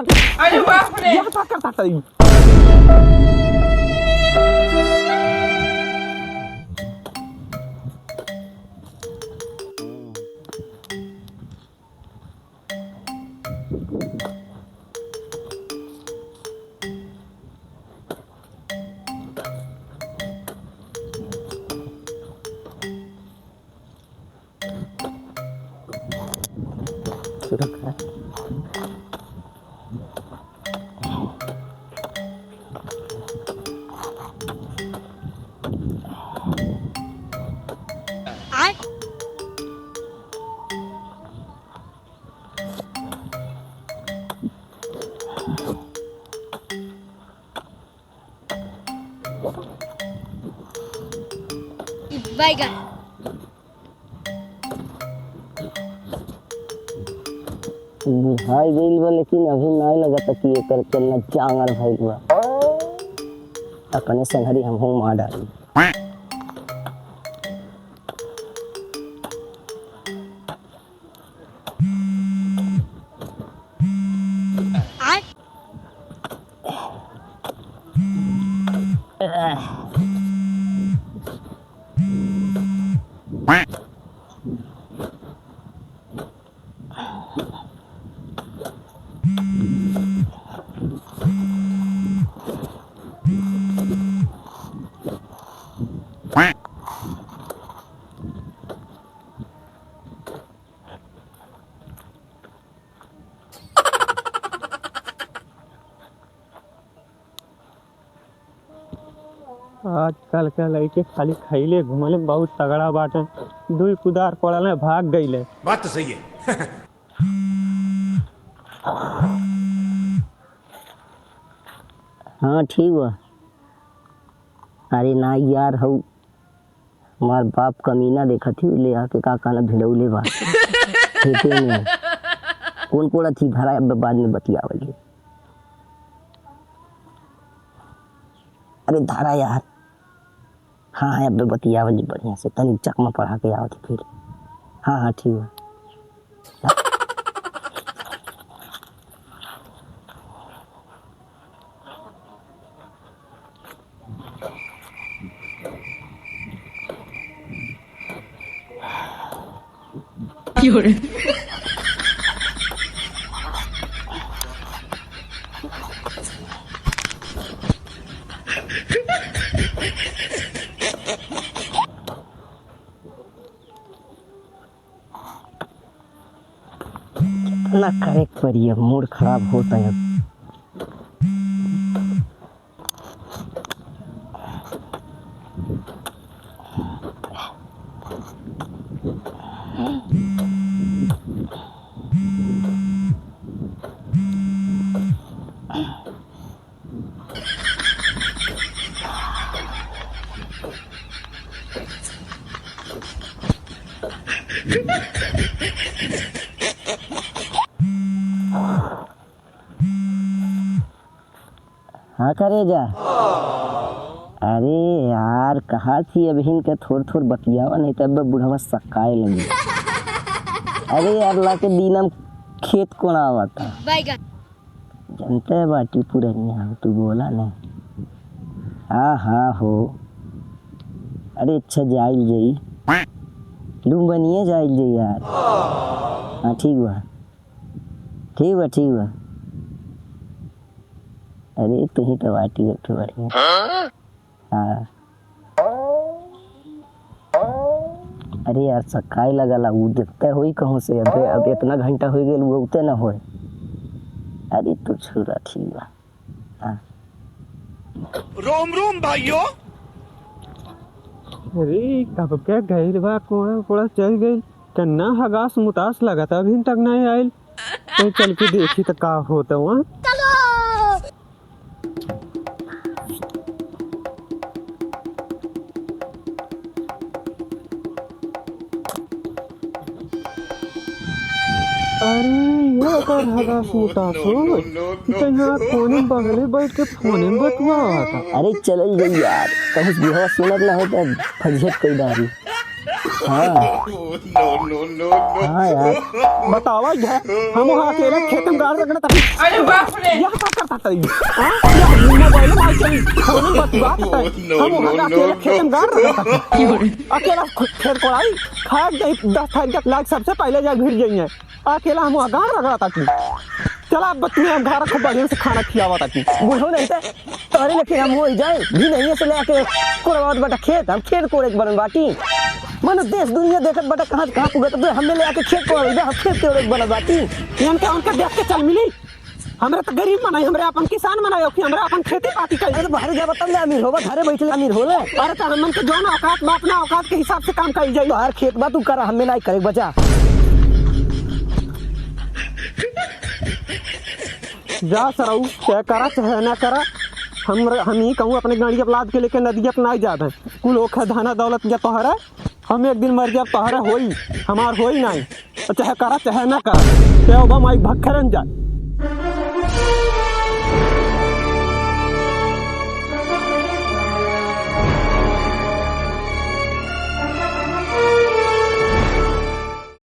अरे बाप रे यह क्या करता था ये? सुरक्षा बैगन बुझाई गईल बा लेकिन अभी नहीं लगता कि एकर चलना जांगर भइल बा। अपने संगरी हमहू मार डाली। आजकल के लड़के खाली खैले घुमले बहुत तगड़ा बाटे। दुई कुदार पड़ल भाग गईले। बात तो सही है। हाँ ठीक बा। अरे ना यार हऊ हमार बाप कमीना देखा थी ले आके का काना भिड़ौले बा खेते में कौन कोड़ा थी भरा बाद में बतियावल। अरे धारा यार हाँ हाँ अब बतियावल बढ़िया से तनी चकमा पढ़ा के आवत फिर। हाँ हाँ ठीक है। कितना करेक्ट करिए मूड खराब होता है अब। हाँ करे जा। अरे यार कहा थी अभी इनके थोड़ थोड़ बतियावा नहीं तब बुढ़वा सकाए लगी। अरे यार ला के दीनम खेत कोण आवता जनते है बाटी पूरा नहीं तू बोला नहीं। हाँ हाँ हो। अरे अच्छा जाइल जाई लूम बनिए जाइल जाई यार। हाँ ठीक बा ठीक बा ठीक बा। अरे तू ही तो बाटी रखे बढ़िया। हाँ अरे यार सकाई लगला वो देखते हुई कहूँ से अब इतना घंटा हो गया वो उते ना होए। अरे तू छुरा ठीक बा। हाँ रोम रोम भाइयों। अरे कब क्या गईल बा कोड़ा कोड़ा चल गई कन्ना हगास मुतास लगा था अभी तक नहीं आयल। तो चल के देखी तो का होता वहाँ। अरे ये कर हगास मुतास हो तो यहाँ कोने बगले बैठ के फोन में बतवा था। अरे चल गई यार कहीं भी हवा सुनत ना हो तो फजहत कोई डारी। हाँ यार बतावा है हम वहाँ अकेले खेत में गाड़ रखना था अरे बाप रे यह क्या करता था ये हाँ? यह मोबाइल में चली फोन में बात हम वहाँ अकेले खेत में गाड़ रखा था अकेला खेत कोड़ाई खा गई 10 लाख सबसे पहले जा भिड़ गई है अकेला हम वहाँ गाड़ रखा था कि चला बच्चे हम घर खूब बढ़िया से खाना खिलावा था कि बुढ़ो नहीं थे तोरे लेकिन हम हो जाए भी नहीं से लेके कोरवात बटा खेत हम खेत कोड़े के बनन बाटी मन देश दुनिया देखत बटा कहाँ पुगत तो हमें ले आके खेत कोड़े हम खेत कोड़े के बनन बाटी उनका देख के चल मिली हमरा तो गरीब मनाई हमरा अपन किसान मनाई कि हमरा अपन खेती पाती कर अरे बाहर जा बता ले अमीर होबा घरे बैठे अमीर होले अरे तो हमन के जोन औकात बा अपना औकात के हिसाब से काम करी जाई तो हर खेत बा तू कर हमें नहीं करे बचा जा सराऊ चाहे करा चाहे ना करा हम ही कहूँ अपने गाड़ी लाद के लेके नदी अपना जाते हैं कुल ओखा धाना दौलत या तोहरा हम एक दिन मर जाए तोहरा होई हमार होई नहीं चाहे करा चाहे ना करा चाहे माई भखरन जाए